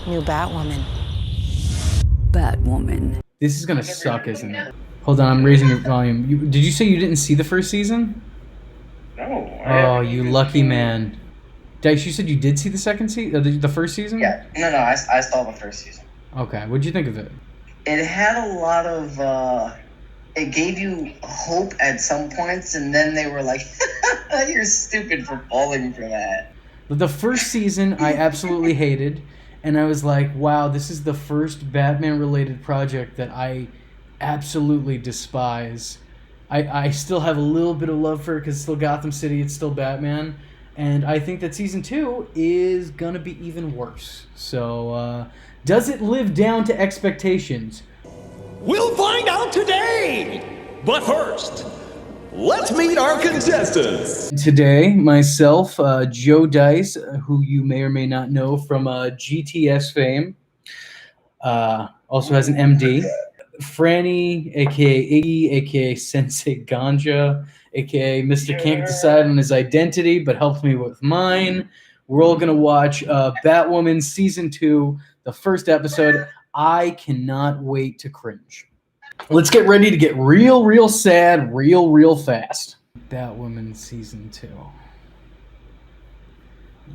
New Batwoman. Batwoman. This is gonna suck, isn't it? Hold on, I'm raising the volume. Did you say you didn't see the first season? No. Oh, you lucky man. Dice, you said you did see the second season, the first season? Yeah, no, I saw the first season. Okay, what'd you think of it? It had a lot of, it gave you hope at some points, and then they were like, you're stupid for falling for that. The first season I absolutely hated, and I was like, wow, this is the first Batman-related project that I absolutely despise. I still have a little bit of love for it because it's still Gotham City, it's still Batman, and I think that season 2 is gonna be even worse. So, does it live down to expectations? We'll find out today! But first, let's meet our contestants! Today, myself, Joe Dice, who you may or may not know from GTS fame, also has an MD. Franny, aka Iggy, aka Sensei Ganja, aka Mr. Can't Decide on his identity but helps me with mine. We're all gonna watch Batwoman season 2, the first episode. I cannot wait to cringe. Let's get ready to get real sad, real fast. Batwoman season 2.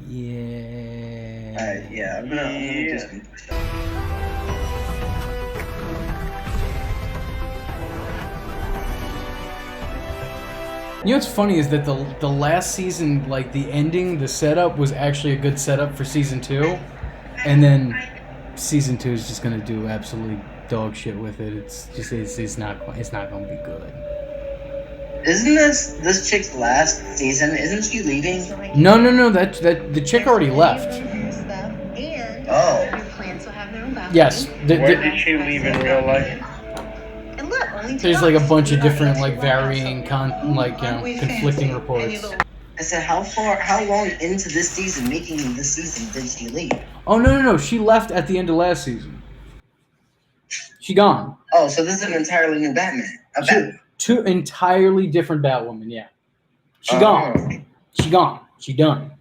Yeah. Yeah, I'm gonna just push it. You know what's funny is that the last season, like the ending, the setup was actually a good setup for season 2, and then season 2 is just gonna do absolutely dog shit with it. It's not gonna be good. Isn't this chick's last season? Isn't she leaving? No. That the chick already left. Oh. Yes. Where did she leave in real life? There's like a bunch of different like varying conflicting reports. I said, how long into this season, making this season, did she leave? Oh no! She left at the end of last season. She gone. Oh, so this is an entirely new Batman. Two entirely different Batwoman. Yeah. She gone. She gone. She done.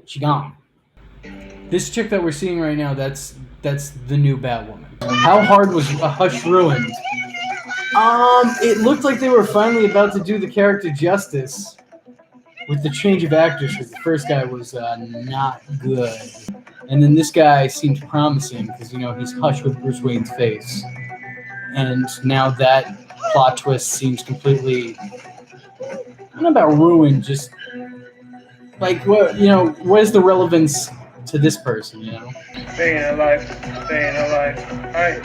She gone. This chick that we're seeing right now, that's the new Batwoman. How hard was Hush ruined? It looked like they were finally about to do the character justice with the change of actors, because the first guy was not good. And then this guy seemed promising because, he's Hush with Bruce Wayne's face. And now that plot twist seems completely, I don't know about ruined, just like, what is the relevance to this person, Staying alive. Staying alive. Alright.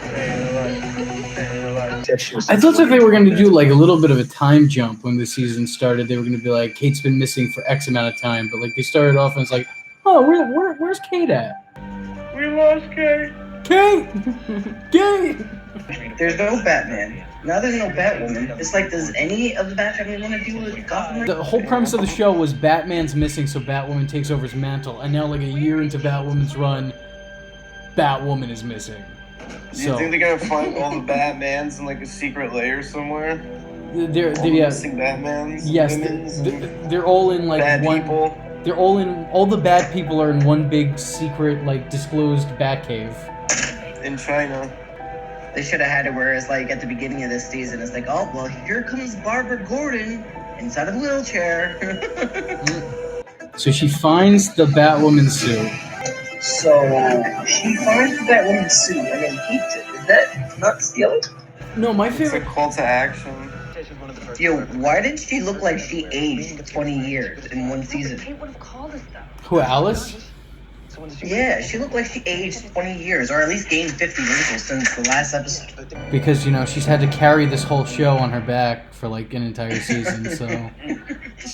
Staying alive. I thought that they were going to do like a little bit of a time jump when the season started. They were going to be like, Kate's been missing for X amount of time, but like they started off and it's like, oh, where's Kate at? We lost Kate. Kate. There's no Batman. Now there's no Batwoman. It's like, does any of the Batman want to do with Gotham? The whole premise of the show was Batman's missing, so Batwoman takes over his mantle, and now like a year into Batwoman's run, Batwoman is missing. Do you think they're gonna find all the Batmans in like a secret layer somewhere? They're missing Batmans. Yes, they're all in like bad one. People. They're all the bad people are in one big secret like disclosed Batcave. In China. They should have had it where it's like at the beginning of this season, it's like, oh, well, here comes Barbara Gordon inside of a wheelchair. So she finds the Batwoman suit. So she finds the Batwoman suit and then keeps it. Is that not stealing? No, my It's favorite. a call to action. Yo, why did she look like she aged 20 years in one season? Who, Alice? Yeah, she looked like she aged 20 years, or at least gained 50 wrinkles since the last episode. Because, she's had to carry this whole show on her back for like an entire season, so.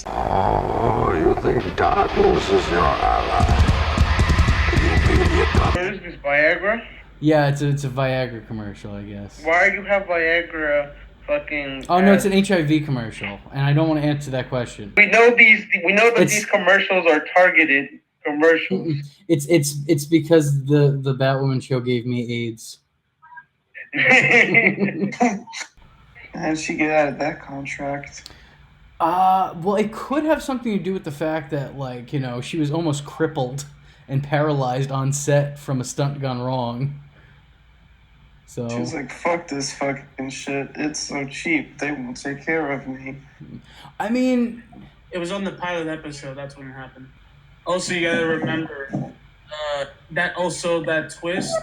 Oh, you think darkness is your ally? What is this, Viagra? Yeah, it's a Viagra commercial, I guess. Why do you have Viagra fucking... Oh, no, it's an HIV commercial, and I don't want to answer that question. We know that these commercials are targeted commercials. It's because the Batwoman show gave me AIDS. How'd she get out of that contract? Well, it could have something to do with the fact that, like, she was almost crippled, and paralyzed on set from a stunt gone wrong. So She was like, fuck this fucking shit. It's so cheap. They won't take care of me. I mean, it was on the pilot episode. That's when it happened. Also, you gotta remember that twist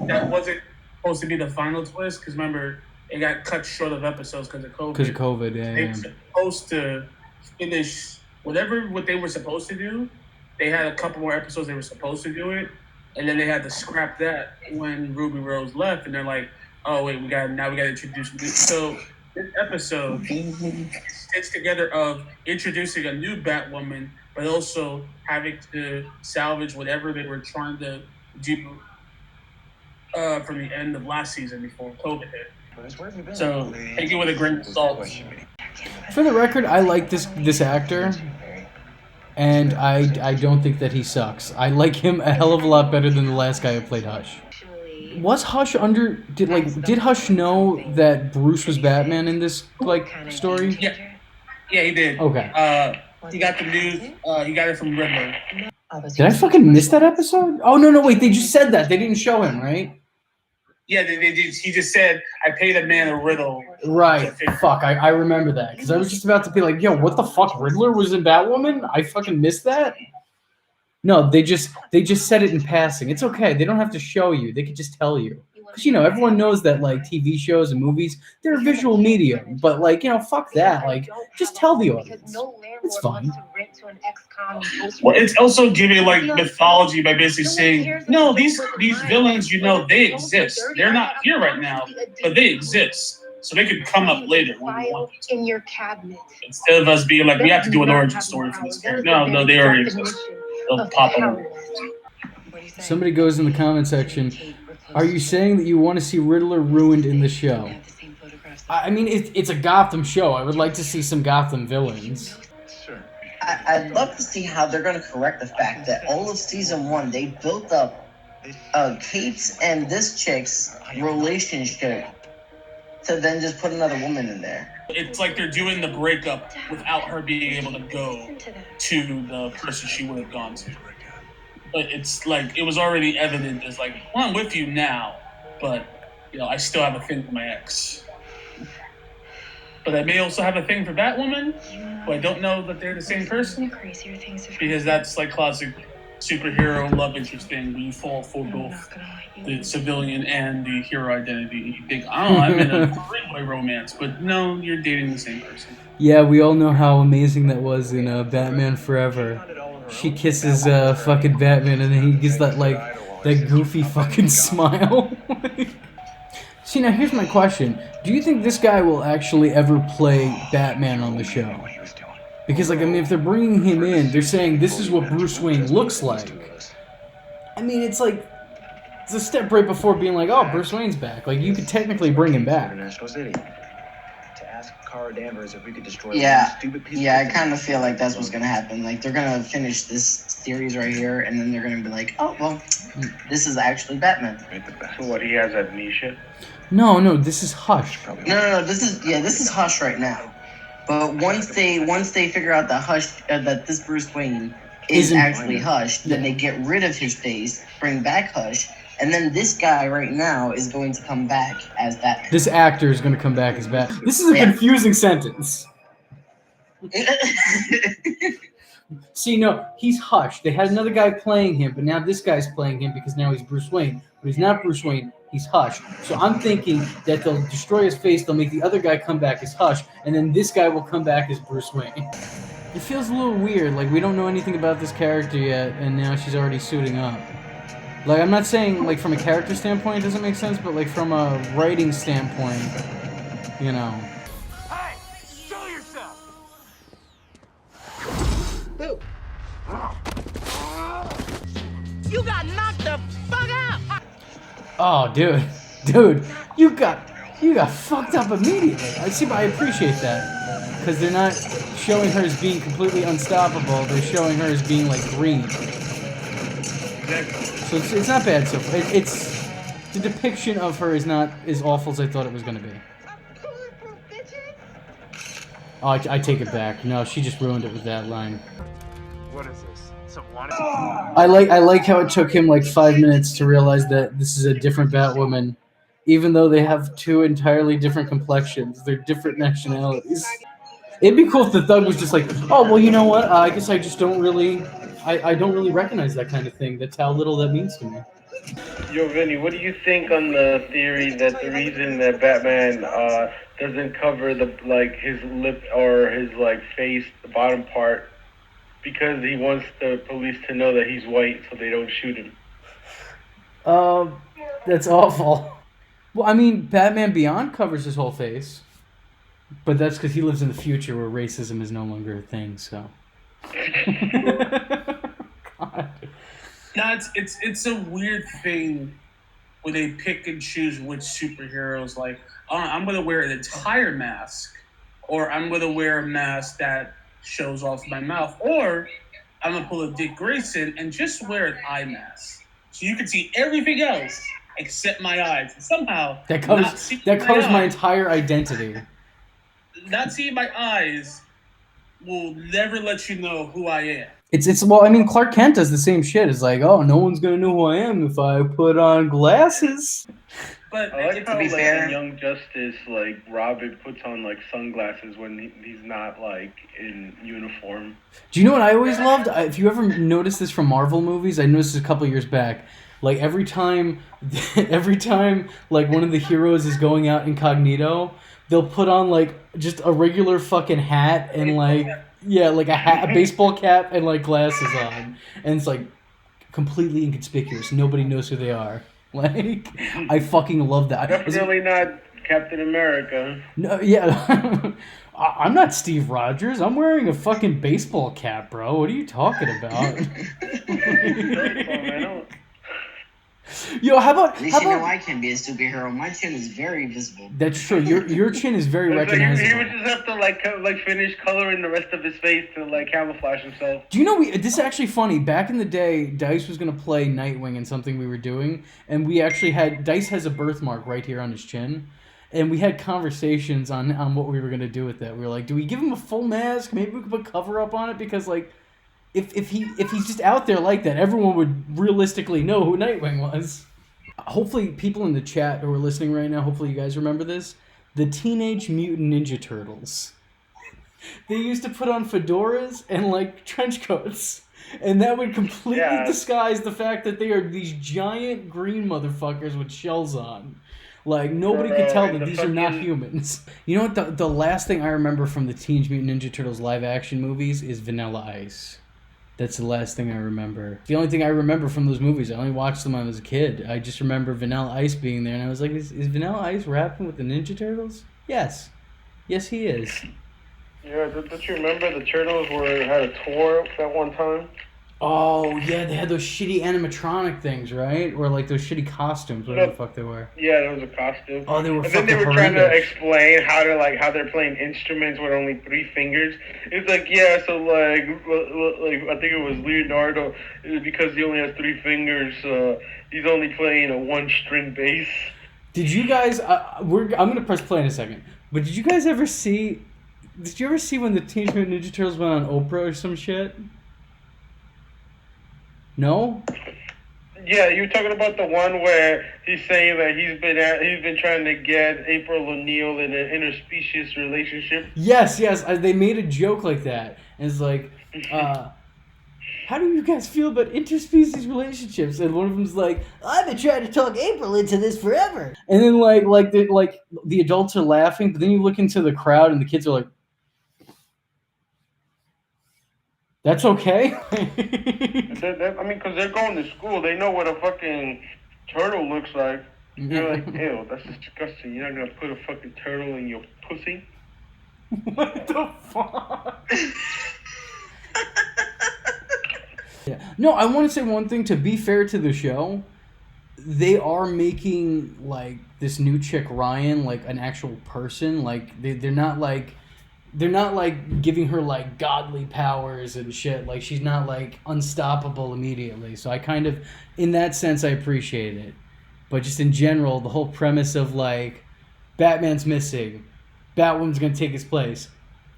that wasn't supposed to be the final twist, because remember it got cut short of episodes because of COVID. Because of COVID, yeah. They were supposed to finish what they were supposed to do. They had a couple more episodes they were supposed to do it, and then they had to scrap that when Ruby Rose left, and they're like, "Oh wait, we got to introduce." So this episode sits together of introducing a new Batwoman, but also having to salvage whatever they were trying to do from the end of last season before COVID hit. So take it with a grain of salt. For the record, I like this actor, and I don't think that he sucks. I like him a hell of a lot better than the last guy who played Hush. Was Hush did Hush know that Bruce was Batman in this story? Yeah, he did. Okay. He got the news. He got it from Riddler. Did I fucking miss that episode? Oh no, wait, they just said that. They didn't show him, right? Yeah, he just said, I paid a man a riddle. Right. Fuck, I remember that. Because I was just about to be like, yo, what the fuck? Riddler was in Batwoman? I fucking missed that? No, they just said it in passing. It's okay. They don't have to show you. They could just tell you. Because, everyone knows that, TV shows and movies, they're visual medium. But, fuck that. Just tell the audience. It's fine. Well, it's also giving, mythology by basically saying, no, these villains, they exist. They're not here right now, but they exist. So they could come up later when we want to. In your cabinet. Instead of us being like, we have to do an origin story for this character. No, they already exist. They'll pop up. Somebody goes in the comment section, are you saying that you want to see Riddler ruined in the show? I mean, it's a Gotham show. I would like to see some Gotham villains. I'd love to see how they're going to correct the fact that all of season 1, they built up Kate's and this chick's relationship to then just put another woman in there. It's like they're doing the breakup without her being able to go to the person she would have gone to. But it's it was already evident as well, I'm with you now, but I still have a thing for my ex. But I may also have a thing for Batwoman, but I don't know that they're the same person. Because that's classic superhero love interest thing where you fall for both the civilian and the hero identity. You think, I'm in a three-way romance, but no, you're dating the same person. Yeah, we all know how amazing that was in Batman Forever. She kisses fucking Batman and then he gives that that goofy fucking smile. See, now here's my question. Do you think this guy will actually ever play Batman on the show? Because, if they're bringing him in, they're saying this is what Bruce Wayne looks like. I mean, it's it's a step right before being like, oh, Bruce Wayne's back. You could technically bring him back. Yeah, I kind of feel like that's what's going to happen. They're going to finish this series right here, and then they're going to be like, oh, well, this is actually Batman. So what, he has amnesia? No, this is Hush. No, this is Hush right now. But once they figure out that this Bruce Wayne is actually Hush, then they get rid of his face, bring back Hush, and then this guy right now is going to come back as Batman. This actor is going to come back as Batman. This is a confusing sentence. See, no, he's Hush. They had another guy playing him, but now this guy's playing him because now he's Bruce Wayne. But he's not Bruce Wayne. He's Hush. So I'm thinking that they'll destroy his face, they'll make the other guy come back as Hush, and then this guy will come back as Bruce Wayne. It feels a little weird. We don't know anything about this character yet, and now she's already suiting up. I'm not saying, from a character standpoint it doesn't make sense, but, from a writing standpoint, Hey, show yourself! Boo. You got knocked the fuck out! Oh, dude, you got fucked up immediately. I appreciate that, because they're not showing her as being completely unstoppable. They're showing her as being green. So it's not bad so far. It's the depiction of her is not as awful as I thought it was going to be. Oh, I take it back. No, she just ruined it with that line. What is this? I like how it took him like 5 minutes to realize that this is a different Batwoman, even though they have two entirely different complexions. They're different nationalities. It'd be cool if the Thug was just like, oh well, you know what? I guess I just don't really, I don't really recognize that kind of thing. That's how little that means to me. Yo, Vinny, what do you think on the theory that the reason that Batman doesn't cover his lip or his face, the bottom part, because he wants the police to know that he's white so they don't shoot him? That's awful. Well, I mean, Batman Beyond covers his whole face, but that's because he lives in the future where racism is no longer a thing. So. God. No, it's a weird thing where they pick and choose which superheroes. Like, I'm gonna wear an entire mask, or I'm gonna wear a mask that shows off my mouth, or I'm gonna pull a Dick Grayson and just wear an eye mask, so you can see everything else except my eyes. And somehow that covers my entire identity. Not seeing my eyes will never let you know who I am. It's well, I mean, Clark Kent does the same shit. It's like, oh, no one's gonna know who I am if I put on glasses. But I like how, be fair, in Young Justice, Robin puts on sunglasses when he's not in uniform. Do you know what I always loved? If you ever noticed this from Marvel movies, I noticed this a couple years back. Like every time one of the heroes is going out incognito, they'll put on just a regular fucking hat and a baseball cap and glasses on, and it's completely inconspicuous. Nobody knows who they are. I fucking love that. Definitely not Captain America. No, yeah. I'm not Steve Rogers. I'm wearing a fucking baseball cap, bro. What are you talking about? Yo, how about? At least you know I can be a superhero. My chin is very visible. That's true. Your chin is very recognizable. He would just have to finish coloring the rest of his face to camouflage himself. Do you know this is actually funny? Back in the day, Dice was gonna play Nightwing in something we were doing, and we actually had Dice has a birthmark right here on his chin, and we had conversations on what we were gonna do with that. We were like, do we give him a full mask? Maybe we could put cover up on it because If he's just out there like that, everyone would realistically know who Nightwing was. Hopefully, people in the chat who are listening right now, hopefully you guys remember this. The Teenage Mutant Ninja Turtles. They used to put on fedoras and trench coats, and that would completely disguise the fact that they are these giant green motherfuckers with shells on. Nobody could tell that these are not humans. You know what? The last thing I remember from the Teenage Mutant Ninja Turtles live action movies is Vanilla Ice. That's the last thing I remember. The only thing I remember from those movies, I only watched them when I was a kid. I just remember Vanilla Ice being there, and I was like, is Vanilla Ice rapping with the Ninja Turtles? Yes. Yes, he is. Yeah, don't you remember the Turtles had a tour at one time? Oh, yeah, they had those shitty animatronic things, right? Or those shitty costumes, whatever the fuck they were. Yeah, there was a costume. Oh, they were and fucking then they were horrendous. trying to explain how they're playing instruments with only 3 fingers. It's I think it was Leonardo, because he only has 3 fingers, he's only playing a 1-string bass. Did you guys, I'm going to press play in a second, but did you ever see when the Teenage Mutant Ninja Turtles went on Oprah or some shit? No? Yeah, you were talking about the one where he's saying that he's been trying to get April O'Neil in an interspecies relationship. Yes, they made a joke like that. And it's how do you guys feel about interspecies relationships? And one of them's like, I've been trying to talk April into this forever. And then the adults are laughing, but then you look into the crowd and the kids are like, that's okay. Because they're going to school. They know what a fucking turtle looks like. They're like, ew, that's disgusting. You're not going to put a fucking turtle in your pussy? What the fuck? Yeah. No, I want to say one thing. To be fair to the show, they are making, this new chick, Ryan, an actual person. They're not giving her godly powers and shit. She's not unstoppable immediately. So I kind of, in that sense, I appreciate it. But just in general, the whole premise of Batman's missing, Batwoman's gonna take his place,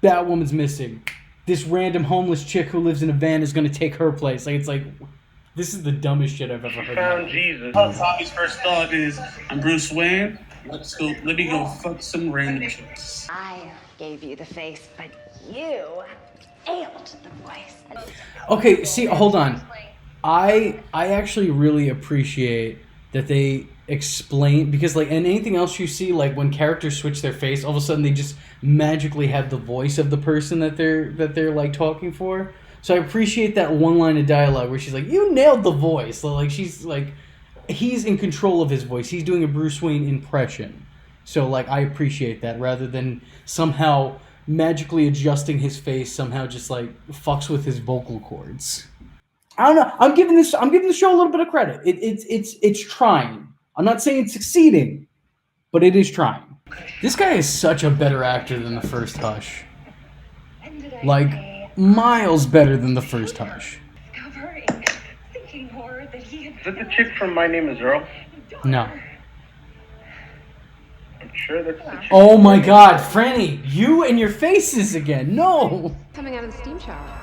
Batwoman's missing, this random homeless chick who lives in a van is going to take her place. Like, it's like, this is the dumbest shit I've ever heard. Found Jesus. Tommy's first thought is, I'm Bruce Wayne. Let me go fuck some random chicks. I gave you the face, but you ailed the voice. Okay, see, hold on. I actually really appreciate that they explain, because like in anything else you see, like when characters switch their face, all of a sudden they just magically have the voice of the person that they're like talking for. So I appreciate that one line of dialogue where she's like, "You nailed the voice." So, like, she's like, he's in control of his voice. He's doing a Bruce Wayne impression. So like I appreciate that, rather than somehow magically adjusting his face somehow just like fucks with his vocal cords. I don't know. I'm giving the show a little bit of credit. It's trying. I'm not saying it's succeeding, but it is trying. This guy is such a better actor than the first Hush. Like miles better than the first Hush. Is that the chick from My Name Is Earl? No. I'm sure that's the chick. Oh my God, Franny, you and your faces again. No. Coming out of the steam shower.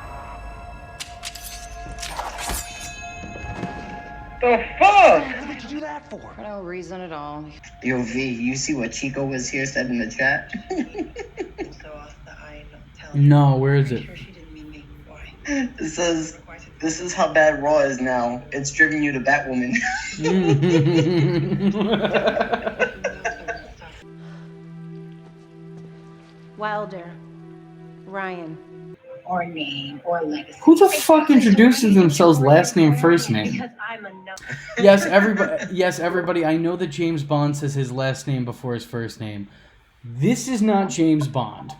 The fuck? What did you do that for? For no reason at all. Yo, V, you see what Chico was here said in the chat? No, where is it? It says, "This is how bad Raw is now. It's driven you to Batwoman." Wilder. Ryan. Or name, or legacy. Who the fuck introduces themselves last name, first name? Because I'm a number. Yes, everybody. I know that James Bond says his last name before his first name. This is not James Bond.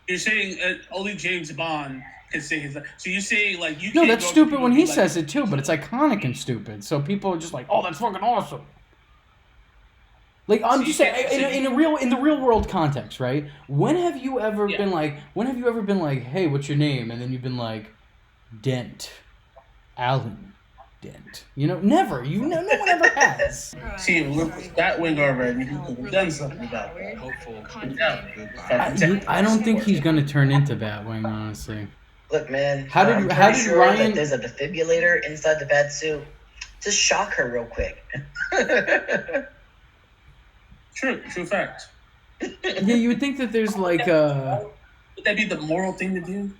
You're saying only James Bond can say his. So you say like you. No, can't that's go stupid to when he like, says it too, but it's iconic and stupid. So people are just like, "Oh, that's fucking awesome." Like I'm just saying, in the real world context, right? When have you ever been like, "Hey, what's your name?" And then you've been like, "Dent, Alan Dent." You know, never. No one ever has. See, look, Batwing already. He could have done something about that. Hopeful. I don't think he's gonna turn into Batwing, honestly. Look, man. How did Ryan? That there's a defibrillator inside the bat suit. Just shock her real quick. True fact. Yeah, you would think that there's like a. Would that be the moral thing to do?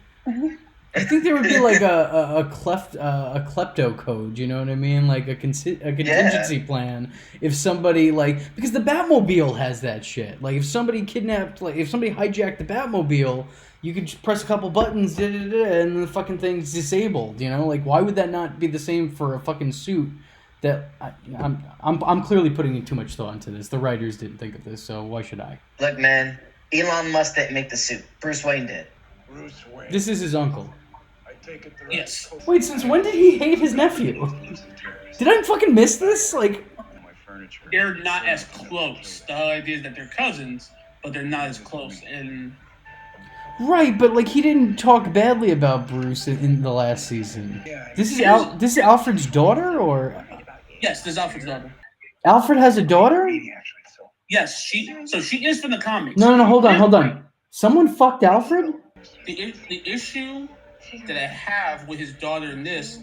I think there would be like a klepto code. You know what I mean? Like a contingency plan if somebody like, because the Batmobile has that shit. Like if somebody kidnapped, like if somebody hijacked the Batmobile, you could just press a couple buttons, and the fucking thing's disabled. You know, like why would that not be the same for a fucking suit? That I'm clearly putting in too much thought into this. The writers didn't think of this, so why should I? Look, man, Elon Musk didn't make the suit. Bruce Wayne did. Bruce Wayne. This is his uncle. I take it the Yes. Wait, since when did he hate his nephew? Did I fucking miss this? Like, they're not as close. The whole idea is that they're cousins, but they're not as close. And right, but like he didn't talk badly about Bruce in the last season. This is Alfred's daughter, or? Yes, this is Alfred's daughter. Alfred has a daughter? Yes, she is from the comics. No, hold on. Someone fucked Alfred? The issue that I have with his daughter in this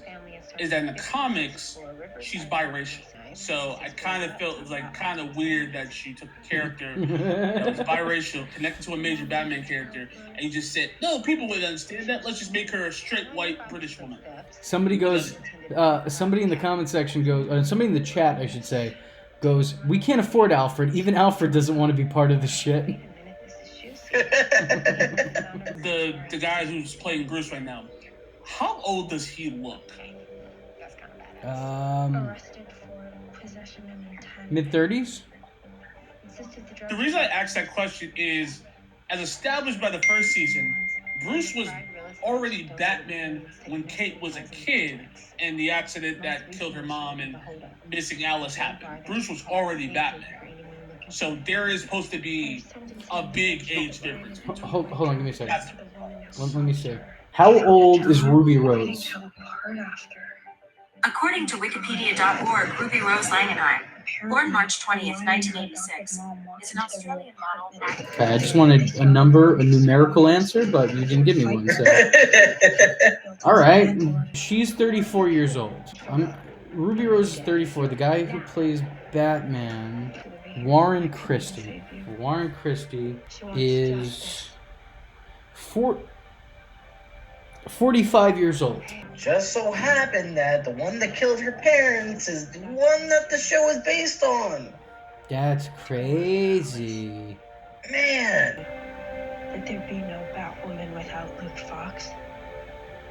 is that in the comics, she's biracial. So I kind of felt it was like kind of weird that she took a character that was biracial, connected to a major Batman character, and you just said, no, people wouldn't understand that. Let's just make her a straight white British woman. Somebody in the comment section goes, somebody in the chat, I should say, goes, "We can't afford Alfred. Even Alfred doesn't want to be part of the shit." The guy who's playing Bruce right now, how old does he look? Mid-30s? The reason I asked that question is, as established by the first season, Bruce was already Batman when Kate was a kid and the accident that killed her mom and missing Alice happened. Bruce was already Batman. So there is supposed to be a big age difference. Hold on, give me a second. Let me see. How old is Ruby Rose? According to Wikipedia.org, Ruby Rose Langenheim, born March 20th, 1986, is an Australian model, actor. Okay, I just wanted a numerical answer, but you didn't give me one. So, all right, she's 34 years old. Ruby Rose is 34. The guy who plays Batman, Warren Christie. Warren Christie is 45 years old. Just so happened that the one that killed her parents is the one that the show is based on. That's crazy. Man. That there be no Batwoman without Luke Fox,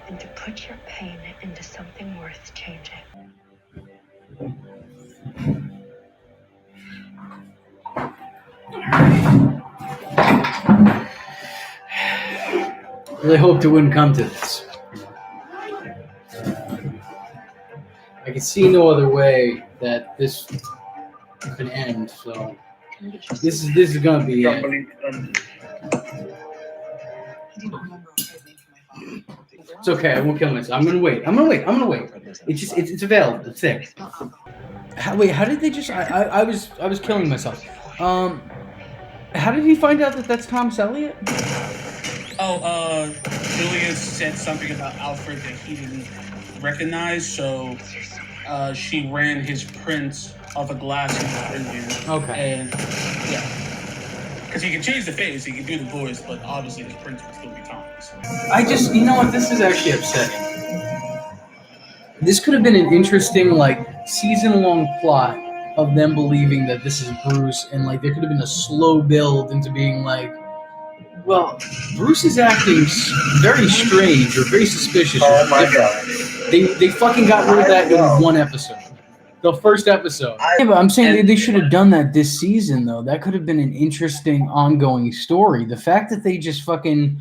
and to put your pain into something worth changing. Really hoped it wouldn't come to this. I can see no other way that this could end. So this is gonna be it. It's okay. I won't kill myself. I'm gonna wait. It's available. It's there. How did they just? I was killing myself. How did he find out that that's Tom Selleck? Julia said something about Alfred that he didn't recognize, so she ran his prints off a glass in the preview. Okay. And yeah, because he can change the face, he can do the voice, but obviously his prints would still be Tom's. You know what? This is actually upsetting. This could have been an interesting, season-long plot of them believing that this is Bruce, and there could have been a slow build into being well, Bruce is acting very strange or very suspicious. Oh my god. They fucking got rid of that in one episode. The first episode. Yeah, but I'm saying they should have done that this season, though. That could have been an interesting ongoing story. The fact that they just fucking...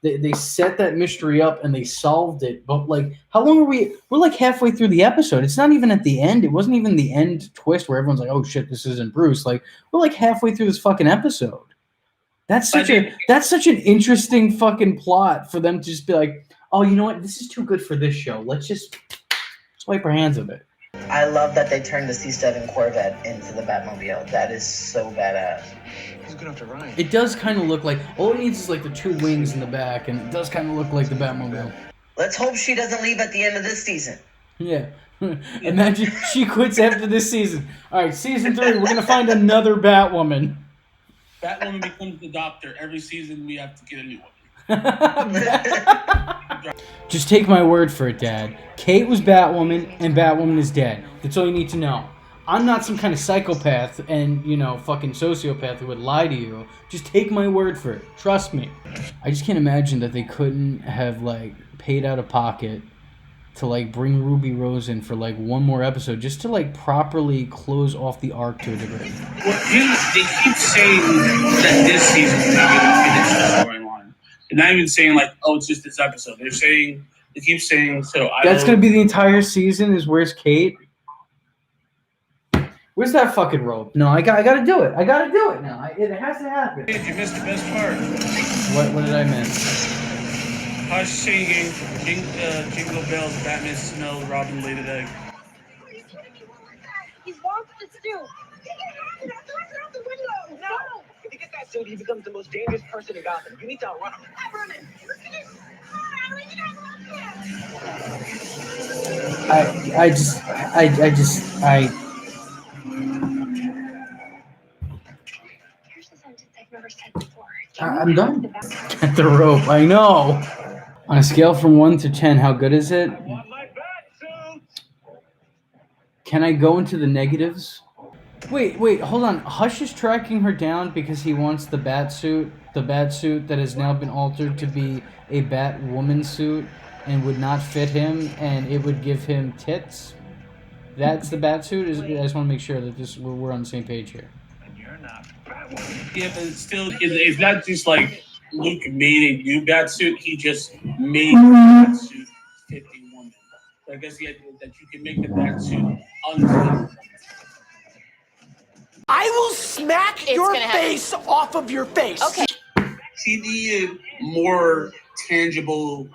They set that mystery up and they solved it. But, how long are we... We're, halfway through the episode. It's not even at the end. It wasn't even the end twist where everyone's like, oh, shit, this isn't Bruce. We're, halfway through this fucking episode. That's such an interesting fucking plot for them to just be like, oh, you know what? This is too good for this show. Let's just swipe our hands of it. I love that they turned the C7 Corvette into the Batmobile. That is so badass. He's good after Ryan. It does kind of look like... All it needs is the two wings in the back, and it does kind of look like the Batmobile. Let's hope she doesn't leave at the end of this season. Yeah. Imagine she quits after this season. All right, season 3, we're going to find another Batwoman. Batwoman becomes the Doctor. Every season we have to get a new one. Just take my word for it, Dad. Kate was Batwoman, and Batwoman is dead. That's all you need to know. I'm not some kind of psychopath and, fucking sociopath who would lie to you. Just take my word for it. Trust me. I just can't imagine that they couldn't have, paid out of pocket to, bring Ruby Rose in for, one more episode just to, properly close off the arc to a degree. Well, they keep saying that this season is not going to finish the storyline. They're not even saying, oh, it's just this episode. They keep saying, so That's going to be the entire season is where's Kate? Where's that fucking rope? No, I got to do it. I got to do it now. It has to happen. You missed the best part. What did I miss? Hush singing, Jingle Bells, Batman smelled, Robin laid an egg. He's walked the stoop. Out the window. No. If he gets that suit, he becomes the most dangerous person in Gotham. You need to outrun him. Outrun him. Here's a sentence I've never said before. I'm done. Get the rope. I know. On a scale from 1 to 10, how good is it? Can I go into the negatives? Wait, hold on. Hush is tracking her down because he wants the bat suit that has now been altered to be a Batwoman suit and would not fit him, and it would give him tits. That's the bat suit. I just want to make sure that we're on the same page here. Yeah, but it's not just Luke made a new Batsuit. He just made the Batsuit fit a woman. So I guess the idea is that you can make the Batsuit unfit. I will smack your face off of your face. Okay. She needed more tangible.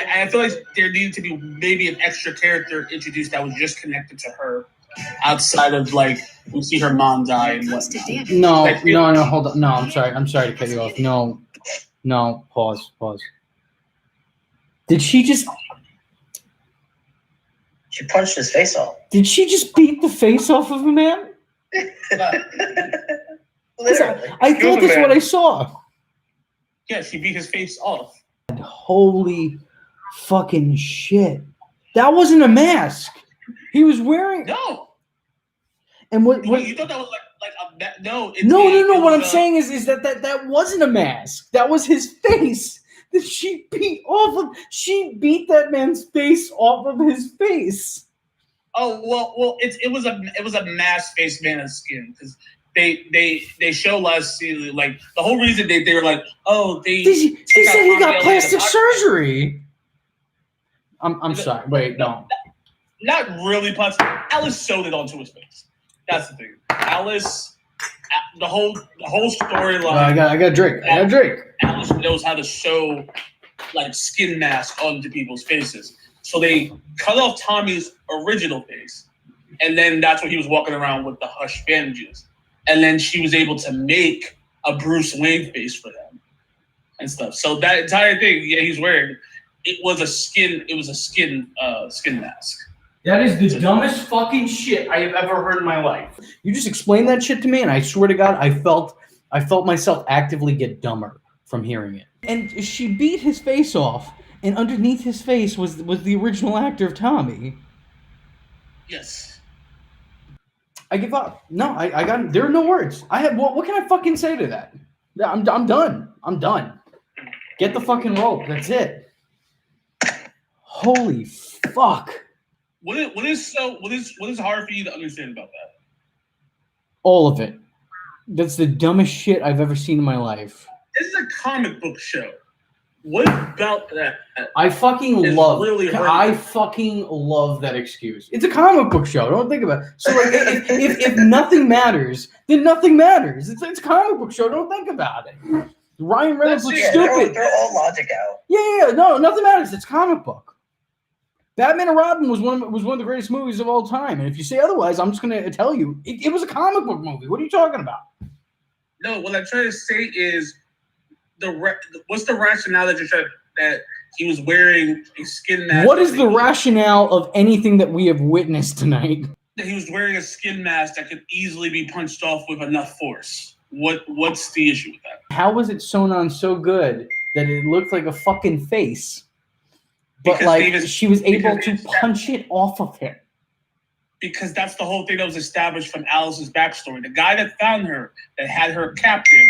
I feel like there needed to be maybe an extra character introduced that was just connected to her, outside of like we see her mom die and whatnot. No, hold on. No, I'm sorry to cut you off. No, pause. Did she just? She punched his face off. Did she just beat the face off of a man? Literally. I thought that's what I saw. Yeah, she beat his face off. Holy fucking shit! That wasn't a mask. He was wearing. No. And what you thought that was like a no? No. What I'm saying is that wasn't a mask. That was his face that she beat off of. She beat that man's face off of his face. Oh well, it was a mask face man of skin because they show us like the whole reason they were like, oh, they said he got plastic surgery. I'm sorry. Wait, no. Not really plastic. Alice sewed it onto his face. That's the thing. Alice, the whole storyline. I got a drink. Alice knows how to sew like skin masks onto people's faces. So they cut off Tommy's original face, and then that's when he was walking around with the Hush bandages. And then she was able to make a Bruce Wayne face for them and stuff. So that entire thing, he's wearing, it was a skin mask. That is the dumbest fucking shit I have ever heard in my life. You just explained that shit to me, and I swear to God, I felt myself actively get dumber from hearing it. And she beat his face off, and underneath his face was the original actor of Tommy. Yes. I give up. No, I got. There are no words. What can I fucking say to that? I'm done. I'm done. Get the fucking rope. That's it. Holy fuck. What is hard for you to understand about that? All of it. That's the dumbest shit I've ever seen in my life. This is a comic book show. What about that? I fucking love that excuse. It's a comic book show. Don't think about it. So like, if nothing matters, then nothing matters. It's a comic book show. Don't think about it. Ryan Reynolds looks stupid. Throw all logic out. Yeah. No, nothing matters. It's comic book. Batman and Robin was one of the greatest movies of all time. And if you say otherwise, I'm just going to tell you it was a comic book movie. What are you talking about? No, what I'm trying to say is what's the rationale that he was wearing a skin mask? What is the rationale of anything that we have witnessed tonight? That he was wearing a skin mask that could easily be punched off with enough force. What's the issue with that? How was it sewn on so good that it looked like a fucking face? But she was able to punch it off of him. Because that's the whole thing that was established from Alice's backstory. The guy that found her, that had her captive,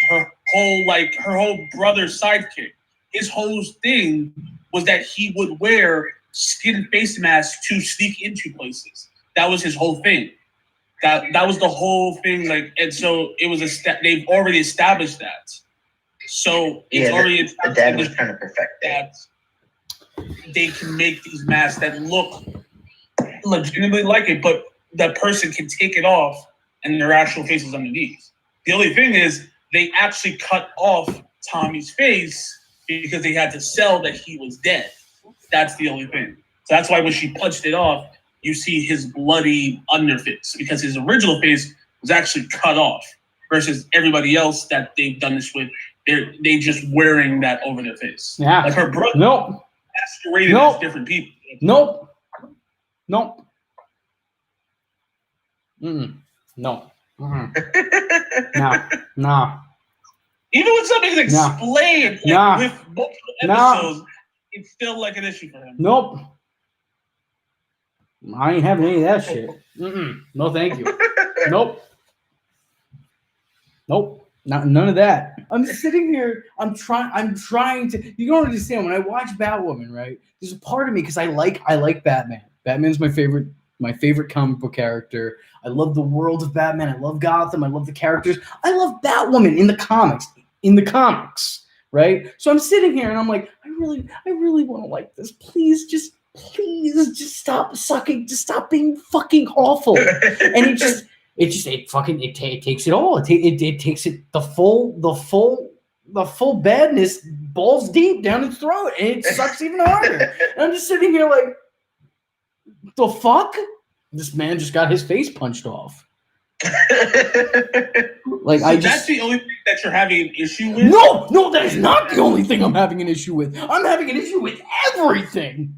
her whole brother's sidekick, his whole thing was that he would wear skin face masks to sneak into places. That was his whole thing. That was the whole thing. And so it was they've already established that. So it's already the dad was trying to perfect that. They can make these masks that look legitimately like it, but that person can take it off and their actual face is underneath. The only thing is they actually cut off Tommy's face because they had to sell that he was dead. That's the only thing. So that's why when she punched it off, you see his bloody underface because his original face was actually cut off versus everybody else that they've done this with. They just wearing that over their face. Yeah. Like her brother. Nope. Masqueraded as different people. Nope. No. Nah. Even when something's explained with multiple episodes, it's still like an issue for him. Nope. I ain't having any of that shit. No, thank you. Nope. None of that. I'm sitting here. I'm trying to. You don't understand. When I watch Batwoman, right? There's a part of me because I like Batman. Batman's my favorite comic book character. I love the world of Batman. I love Gotham. I love the characters. I love Batwoman in the comics. Right? So I'm sitting here and I'm like, I really want to like this. Please just stop sucking. Just stop being fucking awful. And it takes it all. It takes it the full the full badness balls deep down its throat, and it sucks even harder. And I'm just sitting here like, the fuck? This man just got his face punched off. Like, so that's the only thing that you're having an issue with? No, that is not the only thing I'm having an issue with. I'm having an issue with everything.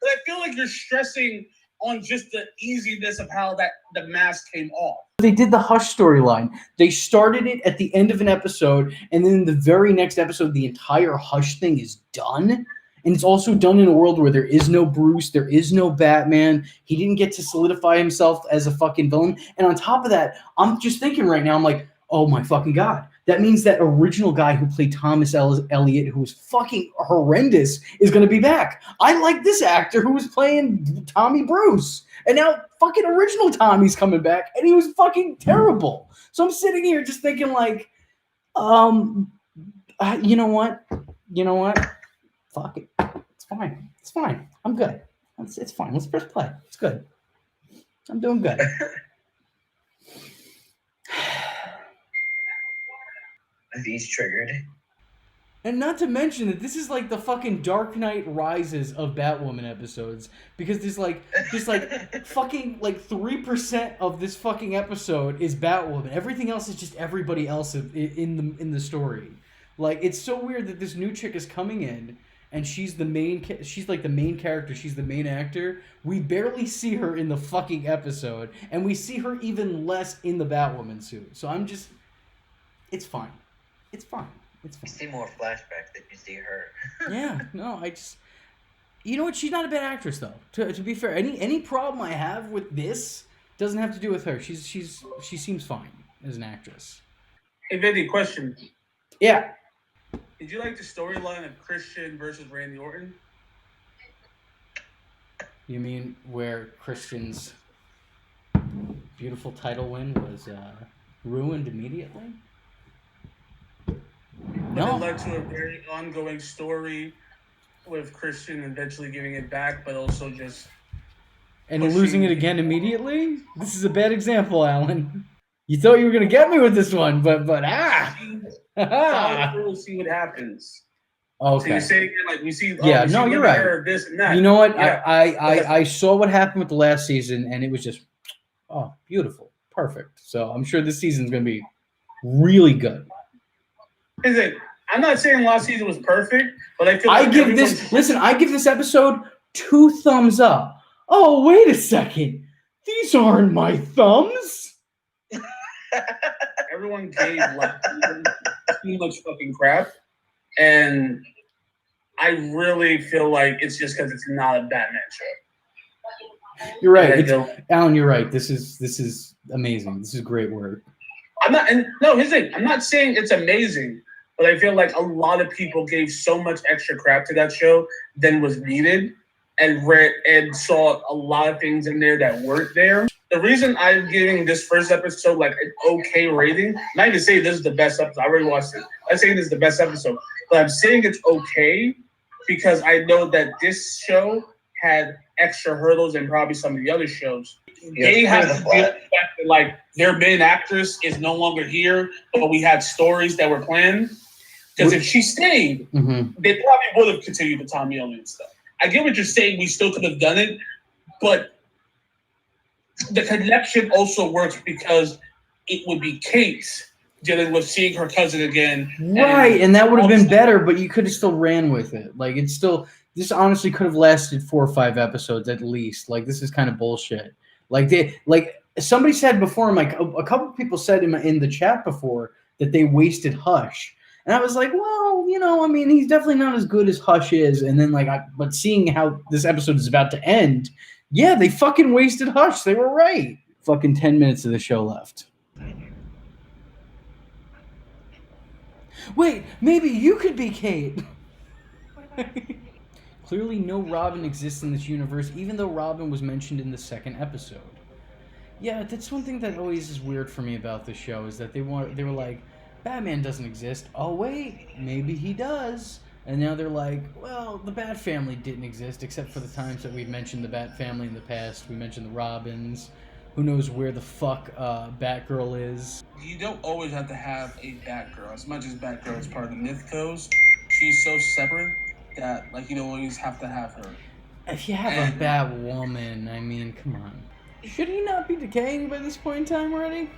I feel like you're stressing on just the easiness of how that the mask came off. They did the Hush storyline. They started it at the end of an episode, and then in the very next episode, the entire Hush thing is done. And it's also done in a world where there is no Bruce, there is no Batman. He didn't get to solidify himself as a fucking villain. And on top of that, I'm just thinking right now, I'm like, oh my fucking God. That means that original guy who played Thomas Elliott, who was fucking horrendous, is going to be back. I like this actor who was playing Tommy Bruce. And now fucking original Tommy's coming back, and he was fucking terrible. So I'm sitting here just thinking like, you know what? Fuck it. It's fine. It's fine. I'm good. It's fine. Let's press play. It's good. I'm doing good. He's triggered. And not to mention that this is like the fucking Dark Knight Rises of Batwoman episodes, because there's like fucking like 3% of this fucking episode is Batwoman. Everything else is just everybody else in the story. Like, it's so weird that this new chick is coming in and she's like the main character, she's the main actor. We barely see her in the fucking episode, and we see her even less in the Batwoman suit. So I'm just, it's fine. It's fine. It's fine. You see more flashbacks than you see her. Yeah, no, you know what? She's not a bad actress, though. To be fair, any problem I have with this doesn't have to do with her. She seems fine as an actress. Hey, Vinny, question. Yeah. Did you like the storyline of Christian versus Randy Orton? You mean where Christian's beautiful title win was ruined immediately? No. It led to a very ongoing story with Christian eventually giving it back, but also just... And losing it again immediately? This is a bad example, Alan. You thought you were going to get me with this one, but We'll see what happens. Okay. So you say again, like we see. Yeah, no, you're right. This and that. You know what? Yeah. I saw what happened with the last season, and it was just, beautiful, perfect. So I'm sure this season's going to be really good. Is it? I'm not saying last season was perfect, but I feel I give this episode 2 thumbs up. Oh, wait a second. These aren't my thumbs. Everyone gave like too much fucking crap, and I really feel like it's just because it's not a Batman show. You're right, Alan. You're right. This is amazing. This is great work. Here's the thing. I'm not saying it's amazing, but I feel like a lot of people gave so much extra crap to that show than was needed, and read and saw a lot of things in there that weren't there. The reason I'm giving this first episode like an okay rating, not even saying this is the best episode. I already watched it. I'm saying this is the best episode, but I'm saying it's okay because I know that this show had extra hurdles than probably some of the other shows. They have to deal with the fact that like their main actress is no longer here, but we had stories that were planned. Because if she stayed, they probably would have continued the Tommy Elliott stuff. I get what you're saying. We still could have done it, but the connection also works because it would be Kate dealing with seeing her cousin again. Right, and that would have been better, but you could have still ran with it. Like, this honestly could have lasted 4 or 5 episodes at least. Like, this is kind of bullshit. Like somebody said before, like a couple of people said in the chat before that they wasted Hush. And I was like, well, I mean, he's definitely not as good as Hush is. And then but seeing how this episode is about to end, yeah, they fucking wasted Hush. They were right. Fucking 10 minutes of the show left. Wait, maybe you could be Kate. Clearly no Robin exists in this universe, even though Robin was mentioned in the 2nd episode. Yeah, that's one thing that always is weird for me about this show, is that they were like, Batman doesn't exist. Oh, wait, maybe he does. And now they're like, well, the Bat Family didn't exist, except for the times that we've mentioned the Bat Family in the past. We mentioned the Robins. Who knows where the fuck Batgirl is? You don't always have to have a Batgirl. As much as Batgirl is part of the myth goes, she's so separate that like you don't always have to have her. If you have a Batwoman, I mean, come on. Should he not be decaying by this point in time already?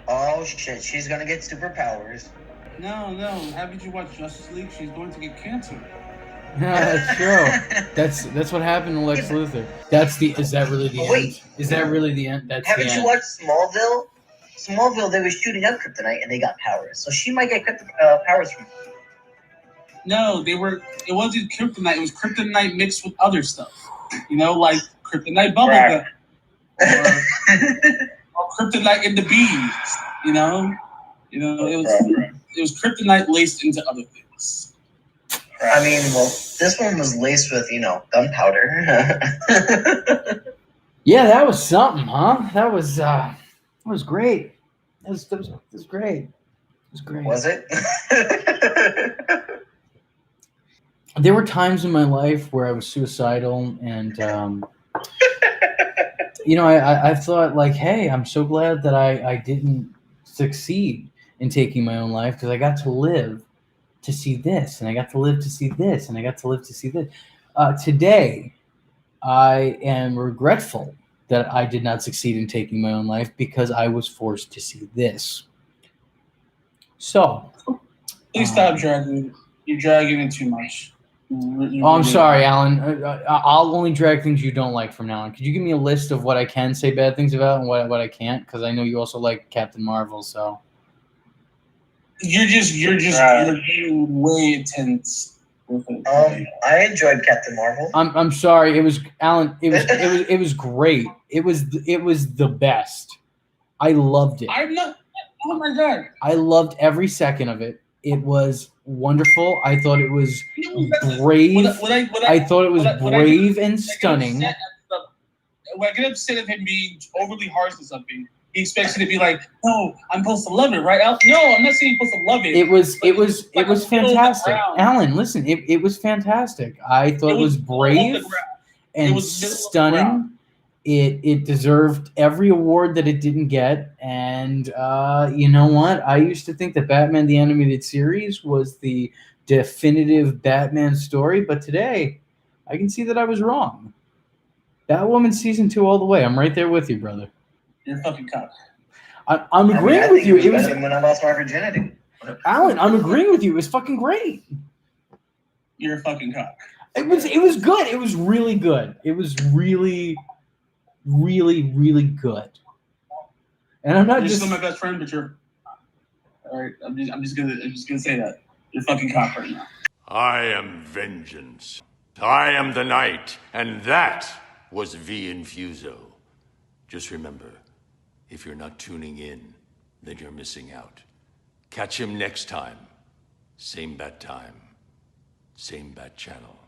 Oh shit, she's gonna get superpowers. No. Haven't you watched Justice League? She's going to get cancer. Yeah, that's true. That's what happened to Lex Luthor. Is that really the end? Is that really the end? That's Haven't the you end. watched Smallville? Smallville, they were shooting up kryptonite and they got powers. So she might get powers from. No, it wasn't kryptonite. It was kryptonite mixed with other stuff. You know, like kryptonite bubblegum. Or kryptonite in the bees. You know, it was kryptonite laced into other things. I mean, well, this one was laced with, gunpowder. Yeah, that was something, huh? That was great. That was great. It was great. Was it? There were times in my life where I was suicidal, and I thought like, hey, I'm so glad that I didn't succeed in taking my own life because I got to live to see this, and I got to live to see this, and I got to live to see this. Today, I am regretful that I did not succeed in taking my own life because I was forced to see this. So, please stop dragging. You're dragging it too much. I'm sorry, Alan. I'll only drag things you don't like from now on. Could you give me a list of what I can say bad things about and what I can't? Because I know you also like Captain Marvel, so. You're getting way intense with it. I enjoyed Captain Marvel. I'm sorry. It was Alan. It was great. It was the best. I loved it. I'm not. Oh my god. I loved every second of it. It was wonderful. I thought it was brave. I thought it was brave and stunning. When I get upset at him being overly harsh or something, he expects you to be like, "No, I'm supposed to love it, right?" No, I'm not saying you're supposed to love it. It was fantastic, Alan. Listen, it was fantastic. I thought it was brave and stunning. It deserved every award that it didn't get, and you know what? I used to think that Batman the Animated Series was the definitive Batman story, but today I can see that I was wrong. Batwoman season 2 all the way. I'm right there with you, brother. You're a fucking cock. I'm agreeing with you. It was when I lost my virginity. Alan, I'm agreeing with you. It was fucking great. You're a fucking cock. It was good. It was really good. It was really good. And I'm not You're just still my best friend, but you're all right. I'm just gonna say that you're fucking cock right now. I am vengeance. I am the night, and that was V Infuso. Just remember, if you're not tuning in, then you're missing out. Catch him next time. Same bat time, same bat channel.